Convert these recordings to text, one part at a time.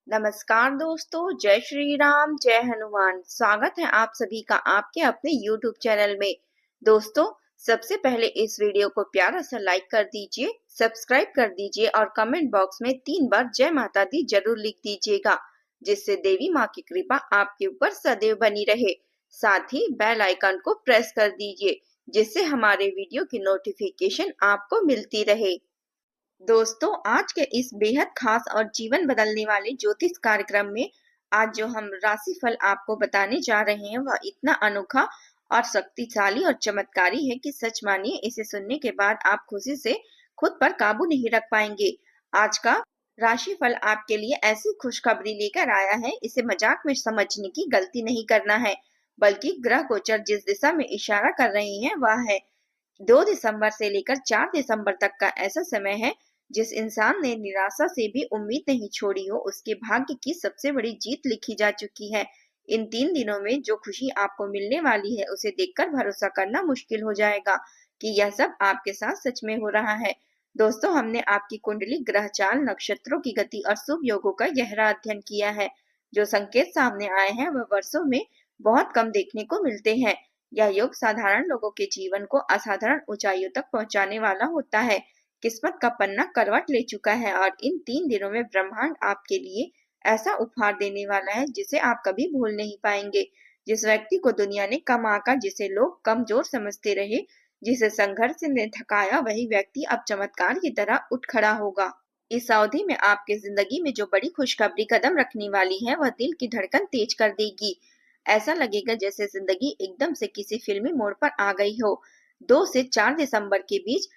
नमस्कार दोस्तों, जय श्री राम, जय हनुमान। स्वागत है आप सभी का आपके अपने YouTube चैनल में। दोस्तों, सबसे पहले इस वीडियो को प्यारा सा लाइक कर दीजिए, सब्सक्राइब कर दीजिए और कमेंट बॉक्स में 3 बार जय माता दी जरूर लिख दीजिएगा, जिससे देवी माँ की कृपा आपके ऊपर सदैव बनी रहे। साथ ही बेल आइकन को प्रेस कर दीजिए, जिससे हमारे वीडियो की नोटिफिकेशन आपको मिलती रहे। दोस्तों, आज के इस बेहद खास और जीवन बदलने वाले ज्योतिष कार्यक्रम में आज जो हम राशिफल आपको बताने जा रहे हैं वह इतना अनोखा और शक्तिशाली और चमत्कारी है कि सच मानिए इसे सुनने के बाद आप खुशी से खुद पर काबू नहीं रख पाएंगे। आज का राशिफल आपके लिए ऐसी खुशखबरी लेकर आया है, इसे मजाक में समझने की गलती नहीं करना है, बल्कि ग्रह गोचर जिस दिशा में इशारा कर रहे हैं वह है 2 दिसंबर से लेकर 4 दिसंबर तक का ऐसा समय है जिस इंसान ने निराशा से भी उम्मीद नहीं छोड़ी हो, उसके भाग्य की सबसे बड़ी जीत लिखी जा चुकी है। इन 3 दिनों में जो खुशी आपको मिलने वाली है उसे देखकर भरोसा करना मुश्किल हो जाएगा कि यह सब आपके साथ सच में हो रहा है। दोस्तों, हमने आपकी कुंडली, ग्रह चाल, नक्षत्रों की गति और शुभ योगों का गहरा अध्ययन किया है। जो संकेत सामने आए हैं वह वर्षों में बहुत कम देखने को मिलते हैं। यह योग साधारण लोगों के जीवन को असाधारण ऊंचाइयों तक पहुंचाने वाला होता है। किस्मत का पन्ना करवट ले चुका है और इन 3 दिनों में ब्रह्मांड आपके लिए ऐसा उपहार देने वाला है जिसे आप कभी भूल नहीं पाएंगे। जिस व्यक्ति को दुनिया ने कम आंका, जिसे लोग कमजोर समझते रहे, जिसे संघर्ष ने थकाया, वही व्यक्ति अब चमत्कार की तरह उठ खड़ा होगा। इस अवधि में आपके जिंदगी में जो बड़ी खुशखबरी कदम रखने वाली है वह दिल की धड़कन तेज कर देगी। ऐसा लगेगा जैसे जिंदगी एकदम से किसी फिल्मी मोड़ पर आ गई हो। 2 से 4 दिसंबर के बीच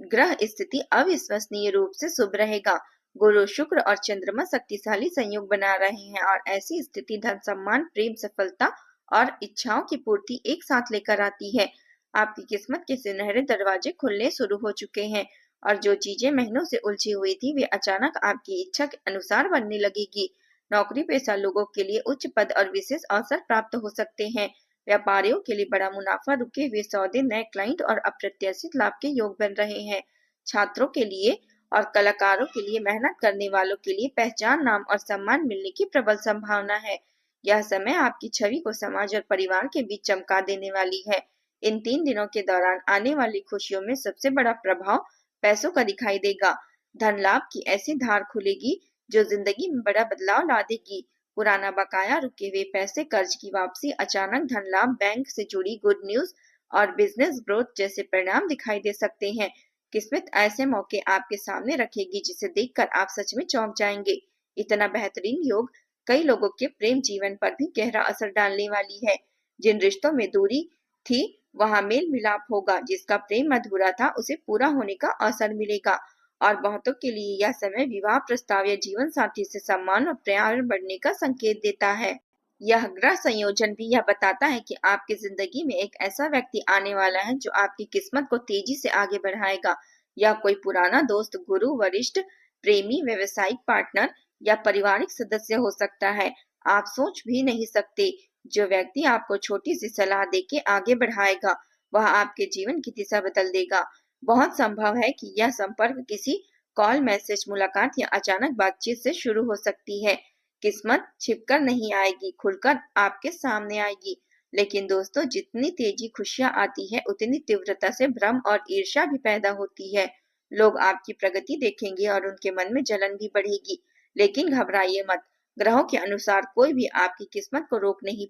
ग्रह स्थिति अविश्वसनीय रूप से शुभ रहेगा। गुरु, शुक्र और चंद्रमा शक्तिशाली संयोग बना रहे हैं और ऐसी स्थिति धन, सम्मान, प्रेम, सफलता और इच्छाओं की पूर्ति एक साथ लेकर आती है। आपकी किस्मत के सुनहरे दरवाजे खुलने शुरू हो चुके हैं और जो चीजें महीनों से उलझी हुई थी वे अचानक आपकी इच्छा के अनुसार बनने लगेगी। नौकरी पेशा लोगों के लिए उच्च पद और विशेष अवसर प्राप्त हो सकते हैं। व्यापारियों के लिए बड़ा मुनाफा, रुके हुए सौदे, नए क्लाइंट और अप्रत्याशित लाभ के योग बन रहे हैं। छात्रों के लिए और कलाकारों के लिए, मेहनत करने वालों के लिए पहचान, नाम और सम्मान मिलने की प्रबल संभावना है। यह समय आपकी छवि को समाज और परिवार के बीच चमका देने वाली है। इन 3 दिनों के दौरान आने वाली खुशियों में सबसे बड़ा प्रभाव पैसों का दिखाई देगा। धन लाभ की ऐसी धार खुलेगी जो जिंदगी में बड़ा बदलाव ला देगी। पुराना बकाया, रुके हुए पैसे, कर्ज की वापसी, अचानक धन लाभ, बैंक से जुड़ी गुड न्यूज और बिजनेस ग्रोथ जैसे परिणाम दिखाई दे सकते हैं। किस्मत ऐसे मौके आपके सामने रखेगी जिसे देखकर आप सच में चौंक जाएंगे। इतना बेहतरीन योग कई लोगों के प्रेम जीवन पर भी गहरा असर डालने वाली है। जिन रिश्तों में दूरी थी वहां मेल मिलाप होगा, जिसका प्रेम अधूरा था उसे पूरा होने का अवसर मिलेगा और बहुतों के लिए यह समय विवाह प्रस्ताव या जीवन साथी से सम्मान और प्यार बढ़ने का संकेत देता है। यह ग्रह संयोजन भी यह बताता है कि आपकी जिंदगी में एक ऐसा व्यक्ति आने वाला है जो आपकी किस्मत को तेजी से आगे बढ़ाएगा। यह कोई पुराना दोस्त, गुरु, वरिष्ठ प्रेमी, व्यवसायिक पार्टनर या पारिवारिक सदस्य हो सकता है। आप सोच भी नहीं सकते, जो व्यक्ति आपको छोटी सी सलाह देके आगे बढ़ाएगा वह आपके जीवन की दिशा बदल देगा। बहुत संभव है कि यह संपर्क किसी कॉल, मैसेज, मुलाकात या अचानक बातचीत से शुरू हो सकती है। किस्मत छिपकर नहीं आएगी, खुलकर आपके सामने आएगी। लेकिन दोस्तों, जितनी तेजी खुशियां आती है उतनी तीव्रता से भ्रम और ईर्ष्या भी पैदा होती है। लोग आपकी प्रगति देखेंगे और उनके मन में जलन भी बढ़ेगी। लेकिन घबराइए मत, ग्रहों के अनुसार कोई भी आपकी किस्मत को रोक नहीं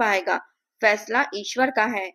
पाएगा। फैसला ईश्वर का है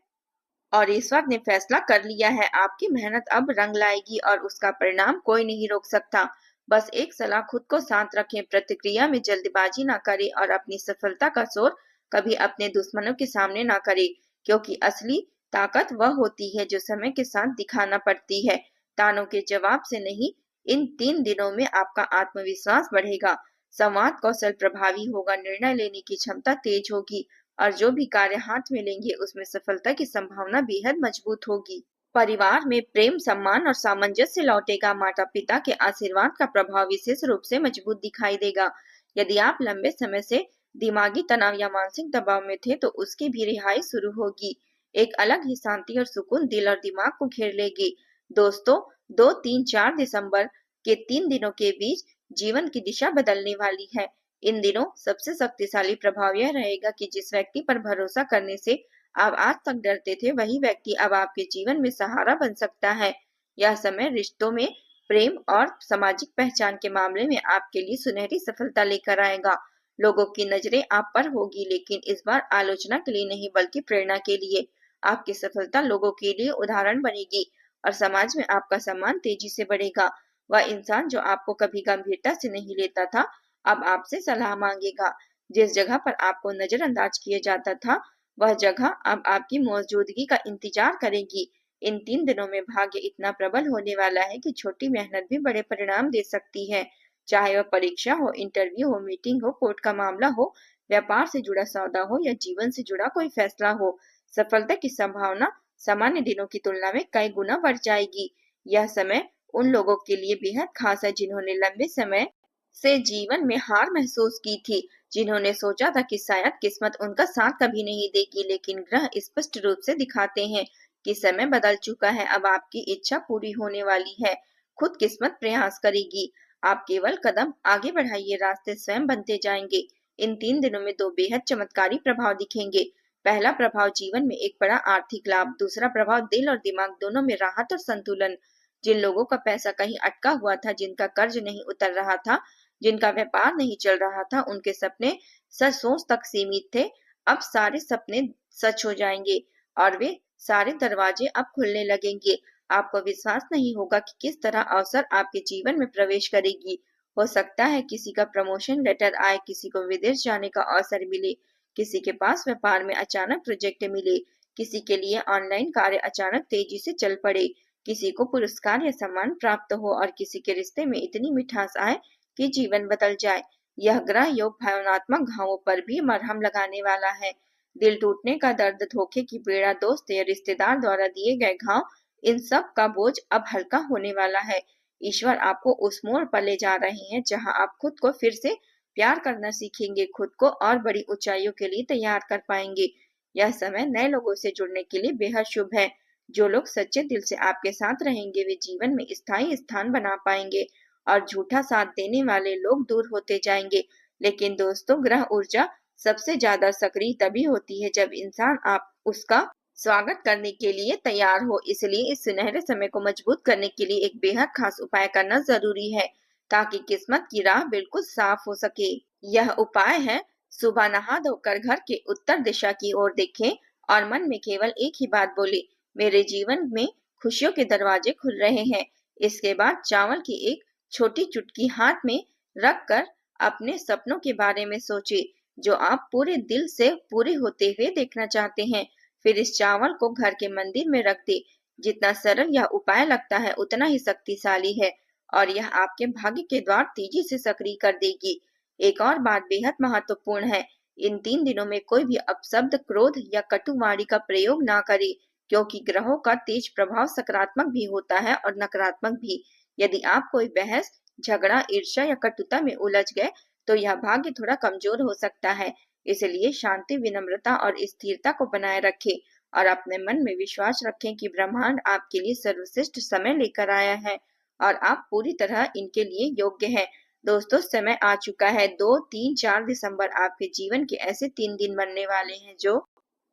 और ईश्वर ने फैसला कर लिया है। आपकी मेहनत अब रंग लाएगी और उसका परिणाम कोई नहीं रोक सकता। बस एक सलाह, खुद को शांत रखें, प्रतिक्रिया में जल्दबाजी ना करें और अपनी सफलता का शोर कभी अपने दुश्मनों के सामने ना करें, क्योंकि असली ताकत वह होती है जो समय के साथ दिखाना पड़ती है, तानों के जवाब से नहीं। इन 3 दिनों में आपका आत्मविश्वास बढ़ेगा, संवाद कौशल प्रभावी होगा, निर्णय लेने की क्षमता तेज होगी और जो भी कार्य हाथ में लेंगे उसमें सफलता की संभावना बेहद मजबूत होगी। परिवार में प्रेम, सम्मान और सामंजस्य लौटेगा। माता पिता के आशीर्वाद का प्रभाव विशेष रूप से मजबूत दिखाई देगा। यदि आप लंबे समय से दिमागी तनाव या मानसिक दबाव में थे तो उसकी भी रिहाई शुरू होगी। एक अलग ही शांति और सुकून दिल और दिमाग को घेर लेगी। दोस्तों, 2, 3, 4 दिसंबर के 3 दिनों के बीच जीवन की दिशा बदलने वाली है। इन दिनों सबसे शक्तिशाली प्रभाव यह रहेगा कि जिस व्यक्ति पर भरोसा करने से आप आज तक डरते थे, वही व्यक्ति अब आपके जीवन में सहारा बन सकता है। यह समय रिश्तों में, प्रेम और सामाजिक पहचान के मामले में आपके लिए सुनहरी सफलता लेकर आएगा। लोगों की नजरें आप पर होगी, लेकिन इस बार आलोचना के लिए नहीं बल्कि प्रेरणा के लिए। आपकी सफलता लोगों के लिए उदाहरण बनेगी और समाज में आपका सम्मान तेजी से बढ़ेगा। वह इंसान जो आपको कभी गंभीरता से नहीं लेता था, अब आपसे सलाह मांगेगा। जिस जगह पर आपको नजरअंदाज किया जाता था, वह जगह अब आपकी मौजूदगी का इंतजार करेगी। इन 3 दिनों में भाग्य इतना प्रबल होने वाला है कि छोटी मेहनत भी बड़े परिणाम दे सकती है। चाहे वह परीक्षा हो, इंटरव्यू हो, मीटिंग हो, कोर्ट का मामला हो, व्यापार से जुड़ा सौदा हो या जीवन से जुड़ा कोई फैसला हो, सफलता की संभावना सामान्य दिनों की तुलना में कई गुना बढ़ जाएगी। यह समय उन लोगों के लिए बेहद खास है जिन्होंने लंबे समय से जीवन में हार महसूस की थी, जिन्होंने सोचा था कि शायद किस्मत उनका साथ कभी नहीं देगी, लेकिन ग्रह स्पष्ट रूप से दिखाते हैं कि समय बदल चुका है। अब आपकी इच्छा पूरी होने वाली है। खुद किस्मत प्रयास करेगी। आप केवल कदम आगे बढ़ाइए, रास्ते स्वयं बनते जाएंगे। इन 3 दिनों में 2 बेहद चमत्कारी प्रभाव दिखेंगे। पहला प्रभाव जीवन में एक बड़ा आर्थिक लाभ, दूसरा प्रभाव दिल और दिमाग दोनों में राहत और संतुलन। जिन लोगों का पैसा कहीं अटका हुआ था, जिनका कर्ज नहीं उतर रहा था, जिनका व्यापार नहीं चल रहा था, उनके सपने सच सोच तक सीमित थे, अब सारे सपने सच हो जाएंगे और वे सारे दरवाजे अब खुलने लगेंगे। आपको विश्वास नहीं होगा कि किस तरह अवसर आपके जीवन में प्रवेश करेगी। हो सकता है किसी का प्रमोशन लेटर आए, किसी को विदेश जाने का अवसर मिले, किसी के पास व्यापार में अचानक प्रोजेक्ट मिले, किसी के लिए ऑनलाइन कार्य अचानक तेजी से चल पड़े, किसी को पुरस्कार या सम्मान प्राप्त हो और किसी के रिश्ते में इतनी मिठास आए कि जीवन बदल जाए। यह ग्रह योग भावनात्मक घावों पर भी मरहम लगाने वाला है। दिल टूटने का दर्द, धोखे की पीड़ा, दोस्त या रिश्तेदार द्वारा दिए गए घाव, इन सब का बोझ अब हल्का होने वाला है। ईश्वर आपको उस मोड़ पर ले जा रहे हैं जहां आप खुद को फिर से प्यार करना सीखेंगे, खुद को और बड़ी ऊंचाइयों के लिए तैयार कर पाएंगे। यह समय नए लोगों से जुड़ने के लिए बेहद शुभ है। जो लोग सच्चे दिल से आपके साथ रहेंगे, वे जीवन में स्थायी स्थान बना पाएंगे और झूठा साथ देने वाले लोग दूर होते जाएंगे। लेकिन दोस्तों, ग्रह ऊर्जा सबसे ज्यादा सक्रिय तभी होती है जब इंसान आप उसका स्वागत करने के लिए तैयार हो। इसलिए इस सुनहरे समय को मजबूत करने के लिए एक बेहद खास उपाय करना जरूरी है, ताकि किस्मत की राह बिल्कुल साफ हो सके। यह उपाय है, सुबह नहा धोकर घर के उत्तर दिशा की ओर देखें और मन में केवल एक ही बात बोले, मेरे जीवन में खुशियों के दरवाजे खुल रहे हैं। इसके बाद चावल की एक छोटी चुटकी हाथ में रखकर अपने सपनों के बारे में सोचे, जो आप पूरे दिल से पूरे होते हुए देखना चाहते हैं। फिर इस चावल को घर के मंदिर में रख दे। जितना सरल यह उपाय लगता है, उतना ही शक्तिशाली है और यह आपके भाग्य के द्वार तेजी से सक्रिय कर देगी। एक और बात बेहद महत्वपूर्ण है, इन 3 दिनों में कोई भी अपशब्द, क्रोध या कटु वाणी का प्रयोग ना करे, क्योंकि ग्रहों का तेज प्रभाव सकारात्मक भी होता है और नकारात्मक भी। यदि आप कोई बहस, झगड़ा, ईर्ष्या या कटुता में उलझ गए, तो यह भाग्य थोड़ा कमजोर हो सकता है। इसलिए शांति, विनम्रता और स्थिरता को बनाए रखें और अपने मन में विश्वास रखें कि ब्रह्मांड आपके लिए सर्वश्रेष्ठ समय लेकर आया है और आप पूरी तरह इनके लिए योग्य हैं। दोस्तों, समय आ चुका है। 2, 3, 4 दिसंबर आपके जीवन के ऐसे 3 दिन बनने वाले हैं जो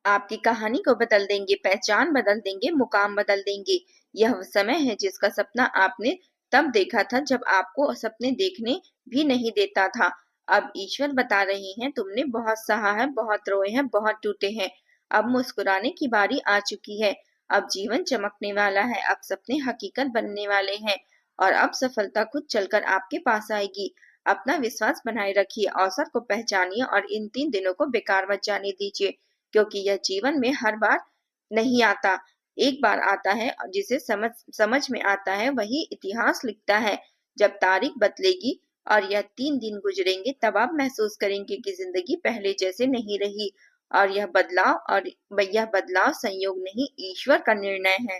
आपकी कहानी को बदल देंगे, पहचान बदल देंगे, मुकाम बदल देंगे। यह समय है जिसका सपना आपने तब देखा था जब आपको सपने देखने भी नहीं देता था। अब ईश्वर बता रहे हैं, तुमने बहुत सहा है, बहुत रोए हैं, बहुत टूटे हैं। अब मुस्कुराने की बारी आ चुकी है। अब जीवन चमकने वाला है, अब सपने हकीकत बनने वाले हैं और अब सफलता खुद चलकर आपके पास आएगी। अपना विश्वास बनाए रखिए, अवसर को पहचानिए और इन 3 दिनों को बेकार मत जाने दीजिए, क्योंकि यह जीवन में हर बार नहीं आता, एक बार आता है और जिसे समझ में आता है वही इतिहास लिखता है। जब तारीख बदलेगी और यह 3 दिन गुजरेंगे, तब आप महसूस करेंगे कि जिंदगी पहले जैसे नहीं रही और यह बदलाव संयोग नहीं, ईश्वर का निर्णय है।